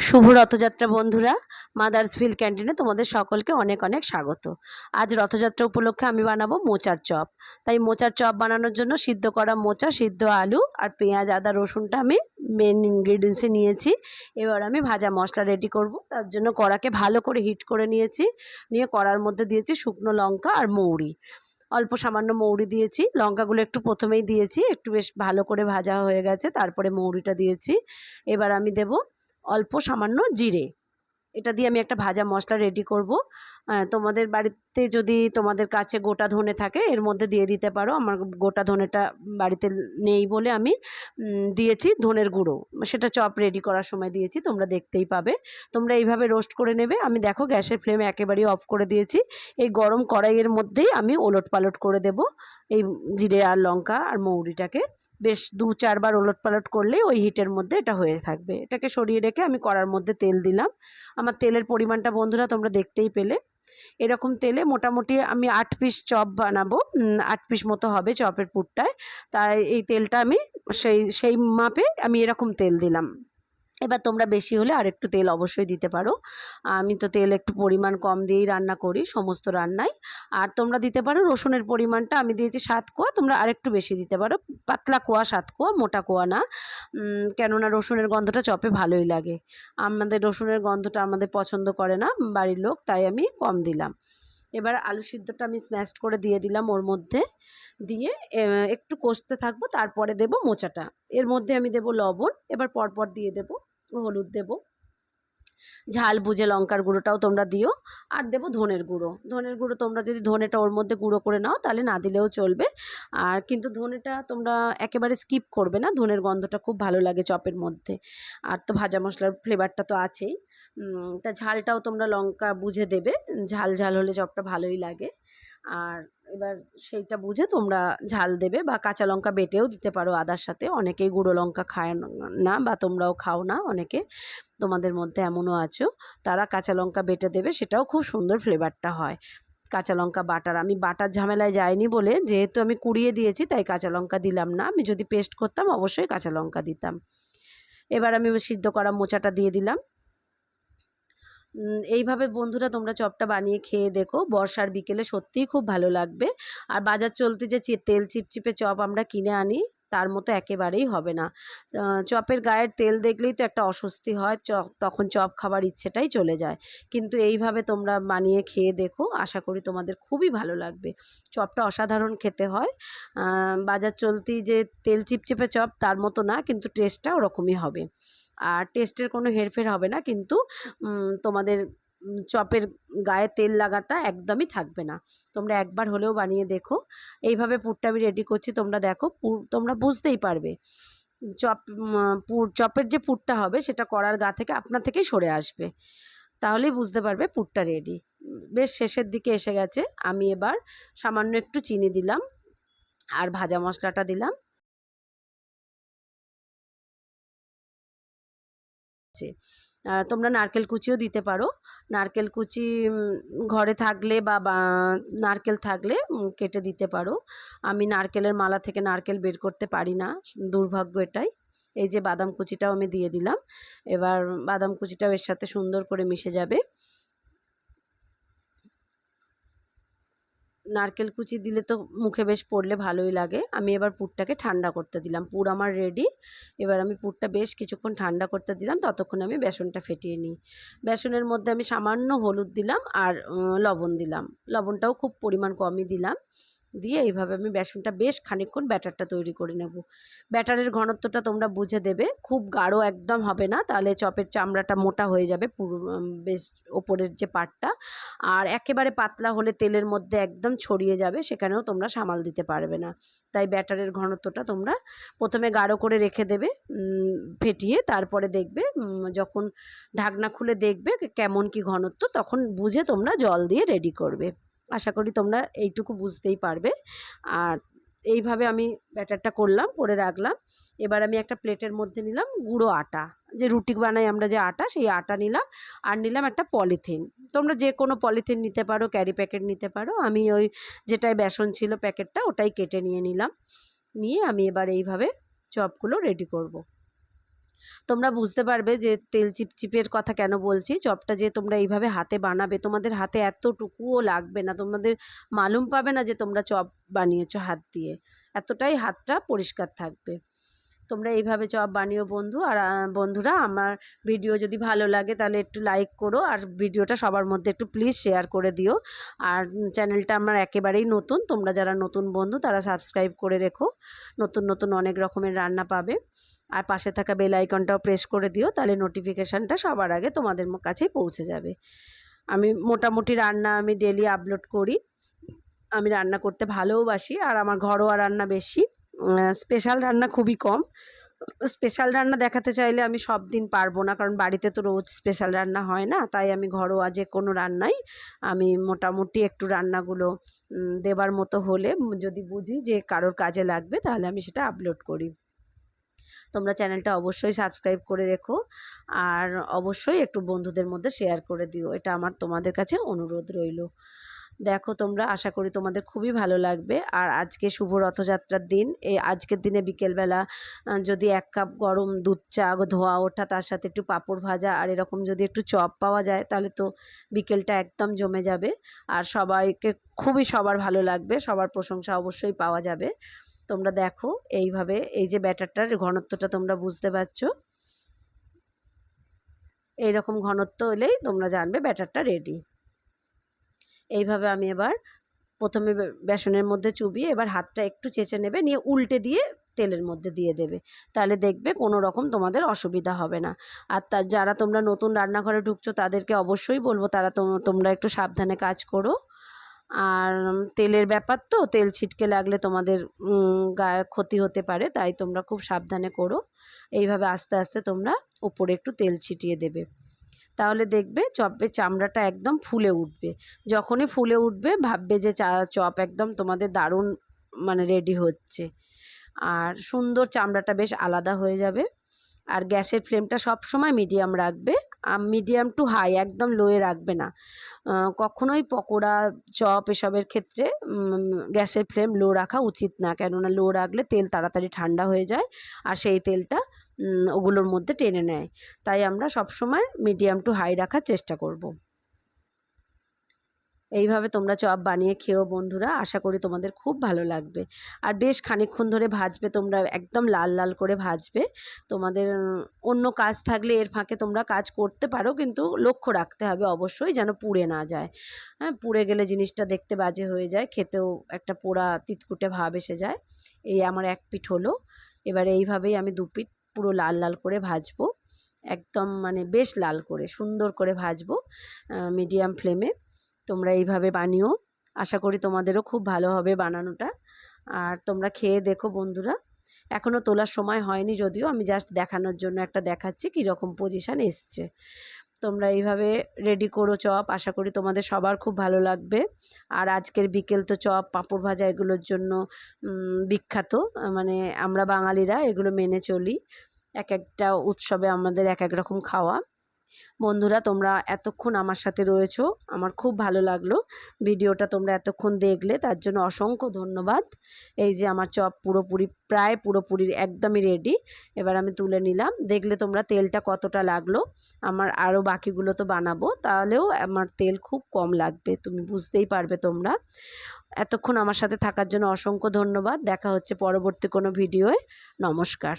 শুভ রথযাত্রা বন্ধুরা, মাদার্সভিল ক্যান্টিনে তোমাদের সকলকে অনেক অনেক স্বাগত। আজ রথযাত্রা উপলক্ষে আমি বানাবো মোচার চপ। তাই মোচার চপ বানানোর জন্য সিদ্ধ করা মোচা, সিদ্ধ আলু আর পেঁয়াজ, আদা, রসুনটা আমি মেন ইনগ্রিডিয়েন্টসে নিয়েছি। এবার আমি ভাজা মশলা রেডি করব। তার জন্য কড়াকে ভালো করে হিট করে নিয়েছি। নিয়ে কড়ার মধ্যে দিয়েছি শুকনো লঙ্কা আর মৌরি। অল্প সামান্য মৌরি দিয়েছি, লঙ্কাগুলো একটু প্রথমেই দিয়েছি, একটু বেশ ভালো করে ভাজা হয়ে গেছে, তারপরে মৌরিটা দিয়েছি। এবার আমি দেব অল্প সামান্য জিরে। এটা দিয়ে আমি একটা ভাজা মশলা রেডি করব। তোমাদের বাড়িতে যদি তোমাদের কাছে গোটা ধনে থাকে এর মধ্যে দিয়ে দিতে পারো। আমার গোটা ধনেটা বাড়িতে নেই বলে আমি দিয়েছি ধনের গুঁড়ো। সেটা চপ রেডি করার সময় দিয়েছি, তোমরা দেখতেই পাবে। তোমরা এইভাবে রোস্ট করে নেবে। আমি দেখো গ্যাসের ফ্লেম একেবারেই অফ করে দিয়েছি। এই গরম কড়াইয়ের মধ্যেই আমি ওলট পালট করে দেব এই জিরে আর লঙ্কা আর মৌরিটাকে। বেশ 2-4 বার ওলট পালট করলেই ওই হিটের মধ্যে এটা হয়ে থাকবে। এটাকে সরিয়ে রেখে আমি কড়ার মধ্যে তেল দিলাম। আমার তেলের পরিমাণটা বন্ধুরা তোমরা দেখতেই পেলে। এরকম তেলে মোটামুটি আমি 8 পিস চপ বানাবো। 8 পিস মতো হবে চপের পুরটায়। তাই এই তেলটা আমি সেই মাপে আমি এরকম তেল দিলাম। এবার তোমরা বেশি হলে আরেকটু তেল অবশ্যই দিতে পারো। আমি তো তেল একটু পরিমাণ কম দিয়েই রান্না করি সমস্ত রান্নায়। আর তোমরা দিতে পারো রসুনের পরিমাণটা আমি দিয়েছি 7 কোয়া, তোমরা আরেকটু বেশি দিতে পারো। পাতলা কোয়া 7 কোয়া, মোটা কোয়া না। কেননা রসুনের গন্ধটা চপে ভালোই লাগে। আমাদের রসুনের গন্ধটা আমাদের পছন্দ করে না বাড়ির লোক, তাই আমি কম দিলাম। এবার আলু সিদ্ধটা আমি স্ম্যাশড করে দিয়ে দিলাম ওর মধ্যে। দিয়ে একটু কষতে থাকবো, তারপরে দেব মোচাটা। এর মধ্যে আমি দেব লবণ, এবার পরপর দিয়ে দেব হলুদ, দেব ঝাল বুঝে লঙ্কার গুঁড়োটাও তোমরা দিও। আর দেব ধনের গুঁড়ো। ধনের গুঁড়ো তোমরা যদি ধনেটা ওর মধ্যে গুঁড়ো করে নাও তাহলে না দিলেও চলবে। আর কিন্তু ধনেটা তোমরা একেবারে স্কিপ করবে না, ধনের গন্ধটা খুব ভালো লাগে চপের মধ্যে। আর তো ভাজা মশলার ফ্লেভারটা তো আছেই। তা ঝালটাও তোমরা লঙ্কা বুঝে দেবে, ঝাল ঝাল হলে চপটা ভালোই লাগে। আর এবার সেইটা বুঝে তোমরা ঝাল দেবে, বা কাঁচা লঙ্কা বেটেও দিতে পারো আদার সাথে। অনেকেই গুঁড়ো লঙ্কা খায় না, বা তোমরাও খাও না অনেকে, তোমাদের মধ্যে এমনও আছো। তারা কাঁচা লঙ্কা বেটে দেবে, সেটাও খুব সুন্দর ফ্লেভারটা হয়। কাঁচা লঙ্কা বাটার, আমি বাটার ঝামেলায় যাইনি বলে, যেহেতু আমি কুড়িয়ে দিয়েছি তাই কাঁচা লঙ্কা দিলাম না। আমি যদি পেস্ট করতাম অবশ্যই কাঁচা লঙ্কা দিতাম। এবার আমি সিদ্ধ করা মোচাটা দিয়ে দিলাম। এইভাবে বন্ধুরা তোমরা চপটা বানিয়ে খেয়ে দেখো, বর্ষার বিকেলে সত্যিই খুব ভালো লাগবে। আর বাজার চলতে যে তেল চিপচিপে চপ আমরা কিনে আনি তার মতো একেবারেই হবে না। চপের গায়ের তেল দেখলেই তো একটা অস্বস্তি হয়, তখন চপ খাবার ইচ্ছেটাই চলে যায়। কিন্তু এইভাবে তোমরা বানিয়ে খেয়ে দেখো, আশা করি তোমাদের খুবই ভালো লাগবে। চপটা অসাধারণ খেতে হয়। বাজার চলতি যে তেল চিপচিপে চপ তার মতো না, কিন্তু টেস্টটা ওরকমই হবে। আর টেস্টের কোনো হেরফের হবে না, কিন্তু তোমাদের চপের গায়ে তেল লাগাটা একদমই থাকবে না। তোমরা একবার হলেও বানিয়ে দেখো। এইভাবে পুরটা আমি রেডি করছি, তোমরা দেখো পুর তোমরা বুঝতেই পারবে। চপের যে পুরটা হবে সেটা কড়ার গা থেকে আপনা থেকেই সরে আসবে, তাহলেই বুঝতে পারবে পুরটা রেডি। বেশ শেষের দিকে এসে গেছে। আমি এবার সামান্য একটু চিনি দিলাম আর ভাজা মশলাটা দিলাম। তোমরা নারকেল কুচিও দিতে পারো। নারকেল কুচি ঘরে থাকলে বা নারকেল থাকলে কেটে দিতে পারো। আমি নারকেলের মালা থেকে নারকেল বের করতে পারি না, দুর্ভাগ্য এটাই। এই যে বাদাম কুচিটাও আমি দিয়ে দিলাম। এবার বাদাম কুচিটাও এর সাথে সুন্দর করে মিশে যাবে। নারকেল কুচি দিলে তো মুখে বেশ পড়লে ভালোই লাগে। আমি এবার পুরটাকে ঠান্ডা করতে দিলাম। পুর আমার রেডি। এবার আমি পুরটা বেশ কিছুক্ষণ ঠান্ডা করতে দিলাম, ততক্ষণে আমি বেসনটা ফেটিয়ে নিই। বেসনের মধ্যে আমি সামান্য হলুদ দিলাম আর লবণ দিলাম। লবণটাও খুব পরিমাণ কমই দিলাম। দিয়ে এইভাবে আমি বেসনটা বেশ খানিকক্ষণ ব্যাটারটা তৈরি করে নেব। ব্যাটারের ঘনত্বটা তোমরা বুঝে দেবে, খুব গাঢ় একদম হবে না, তাহলে চপের চামড়াটা মোটা হয়ে যাবে পুরো, বেশ ওপরের যে পার্টটা। আর একেবারে পাতলা হলে তেলের মধ্যে একদম ছড়িয়ে যাবে, সেখানেও তোমরা সামাল দিতে পারবে না। তাই ব্যাটারের ঘনত্বটা তোমরা প্রথমে গাঢ় করে রেখে দেবে, ফেটিয়ে। তারপরে দেখবে যখন ঢাকনা খুলে দেখবে কেমন কি ঘনত্ব, তখন বুঝে তোমরা জল দিয়ে রেডি করবে। আশা করি তোমরা এইটুকু বুঝতেই পারবে। আর এইভাবে আমি ব্যাটারটা করলাম, করে রাখলাম। এবার আমি একটা প্লেটের মধ্যে নিলাম গুঁড়ো আটা, যে রুটি বানাই আমরা যে আটা, সেই আটা নিলাম। আর নিলাম একটা পলিথিন। তোমরা যে কোনো পলিথিন নিতে পারো, ক্যারি প্যাকেট নিতে পারো। আমি ওই যেটায় বেসন ছিল প্যাকেটটা, ওটাই কেটে নিয়ে নিলাম। নিয়ে আমি এবার এইভাবে চপগুলো রেডি করব। তোমরা বুঝতে পারবে যে তেল চিপচিপের কথা কেন বলছি। চপটা যে তোমরা এইভাবে হাতে বানাবে, তোমাদের হাতে এতটুকুও লাগবে না, তোমাদের মালুম পাবে না যে তোমরা চপ বানিয়েছো হাত দিয়ে, এতটাই হাতটা পরিষ্কার থাকবে। তোমরা এইভাবে চপ বানিও বন্ধু। আর বন্ধুরা, আমার ভিডিও যদি ভালো লাগে তাহলে একটু লাইক করো, আর ভিডিওটা সবার মধ্যে একটু প্লিজ শেয়ার করে দিও। আর চ্যানেলটা আমার একেবারেই নতুন, তোমরা যারা নতুন বন্ধু তারা সাবস্ক্রাইব করে রেখো, নতুন নতুন অনেক রকমের রান্না পাবে। আর পাশে থাকা বেল আইকনটাও প্রেস করে দিও, তাহলে নোটিফিকেশানটা সবার আগে তোমাদের কাছেই পৌঁছে যাবে। আমি মোটামুটি রান্না আমি ডেলি আপলোড করি। আমি রান্না করতে ভালোবাসি, আর আমার ঘরোয়া রান্না বেশি, স্পেশাল রান্না খুবই কম। স্পেশাল রান্না দেখাতে চাইলে আমি সব দিন পারবো না, কারণ বাড়িতে তো রোজ স্পেশাল রান্না হয় না। তাই আমি ঘরোয়া যে কোনো রান্নাই আমি মোটামুটি একটু রান্নাগুলো দেবার মতো হলে, যদি বুঝি যে কারোর কাজে লাগবে, তাহলে আমি সেটা আপলোড করি। তোমরা চ্যানেলটা অবশ্যই সাবস্ক্রাইব করে রেখো, আর অবশ্যই একটু বন্ধুদের মধ্যে শেয়ার করে দিও, এটা আমার তোমাদের কাছে অনুরোধ রইল। দেখো তোমরা, আশা করি তোমাদের খুবই ভালো লাগবে। আর আজকে শুভ রথযাত্রার দিন, এই আজকের দিনে বিকেলবেলা যদি 1 কাপ গরম দুধ চা ধোয়া ওঠা, তার সাথে একটু পাঁপড় ভাজা, আর এরকম যদি একটু চপ পাওয়া যায়, তাহলে তো বিকেলটা একদম জমে যাবে। আর সবাইকে খুবই সবার ভালো লাগবে, সবার প্রশংসা অবশ্যই পাওয়া যাবে। তোমরা দেখো এইভাবে, এই যে ব্যাটারটার ঘনত্বটা তোমরা বুঝতে পারছো, এইরকম ঘনত্ব হলেই তোমরা জানবে ব্যাটারটা রেডি। এইভাবে আমি এবার প্রথমে বেসনের মধ্যে চুবিয়ে এবার হাতটা একটু চেঁচে নেবে, নিয়ে উল্টে দিয়ে তেলের মধ্যে দিয়ে দেবে, তাহলে দেখবে কোনো রকম তোমাদের অসুবিধা হবে না। আর যারা তোমরা নতুন রান্নাঘরে ঢুকছো তাদেরকে অবশ্যই বলবো, তোমরা একটু সাবধানে কাজ করো। আর তেলের ব্যাপার তো, তেল ছিটকে লাগলে তোমাদের গায়ে ক্ষতি হতে পারে, তাই তোমরা খুব সাবধানে করো। এইভাবে আস্তে আস্তে তোমরা উপরে একটু তেল ছিটিয়ে দেবে, তাহলে দেখবে চপের চামড়াটা একদম ফুলে উঠবে। যখনই ফুলে উঠবে ভাববে যে চপ একদম তোমাদের দারুণ মানে রেডি হচ্ছে, আর সুন্দর চামড়াটা বেশ আলাদা হয়ে যাবে। আর গ্যাসের ফ্লেমটা সব সময় মিডিয়াম রাখবে, মিডিয়াম টু হাই, একদম লোয়ে রাখবে না। কখনোই পকোড়া চপ এসবের ক্ষেত্রে গ্যাসের ফ্লেম লো রাখা উচিত না, কেননা লো রাখলে তেল তাড়াতাড়ি ঠান্ডা হয়ে যায়, আর সেই তেলটা ওগুলোর মধ্যে টেনে নেয়। তাই আমরা সব সময় মিডিয়াম টু হাই রাখার চেষ্টা করব। এইভাবে তোমরা চপ বানিয়ে খেও বন্ধুরা, আশা করি তোমাদের খুব ভালো লাগবে। আর বেশ খানিকক্ষণ ধরে ভাজবে তোমরা, একদম লাল লাল করে ভাজবে। তোমাদের অন্য কাজ থাকলে এর ফাঁকে তোমরা কাজ করতে পারো, কিন্তু লক্ষ্য রাখতে হবে অবশ্যই যেন পুড়ে না যায়। হ্যাঁ, পুড়ে গেলে জিনিসটা দেখতে বাজে হয়ে যায়, খেতেও একটা পোড়া তিতকুটে ভাব এসে যায়। এই আমার 1 পিঠ হলো, এবারে এইভাবেই আমি 2 পিঠ পুরো লাল লাল করে ভাজবো, একদম মানে বেশ লাল করে সুন্দর করে ভাজবো মিডিয়াম ফ্লেমে। তোমরা এইভাবে বানিও, আশা করি তোমাদেরও খুব ভালো হবে বানানোটা। আর তোমরা খেয়ে দেখো বন্ধুরা। এখনও তোলার সময় হয়নি যদিও, আমি জাস্ট দেখানোর জন্য একটা দেখাচ্ছি কীরকম পজিশান এসছে। তোমরা এইভাবে রেডি করো চপ, আশা করি তোমাদের সবার খুব ভালো লাগবে। আর আজকের বিকেল তো চপ পাঁপড় ভাজা এগুলোর জন্য বিখ্যাত, মানে আমরা বাঙালিরা এগুলো মেনে চলি। এক একটা উৎসবে আমাদের এক এক রকম খাওয়া। বন্ধুরা, তোমরা এতক্ষণ আমার সাথে রয়েছো, আমার খুব ভালো লাগলো। ভিডিওটা তোমরা এতক্ষণ দেখলে তার জন্য অসংখ্য ধন্যবাদ। এই যে আমার চপ প্রায় পুরোপুরি একদমই রেডি। এবার আমি তুলে নিলাম, দেখলে তোমরা তেলটা কতটা লাগলো। আমার আরও বাকিগুলো তো বানাবো, তাহলেও আমার তেল খুব কম লাগবে, তুমি বুঝতেই পারবে তোমরা। এতক্ষণ আমার সাথে থাকার জন্য অসংখ্য ধন্যবাদ। দেখা হচ্ছে পরবর্তী কোনো ভিডিওয়। নমস্কার।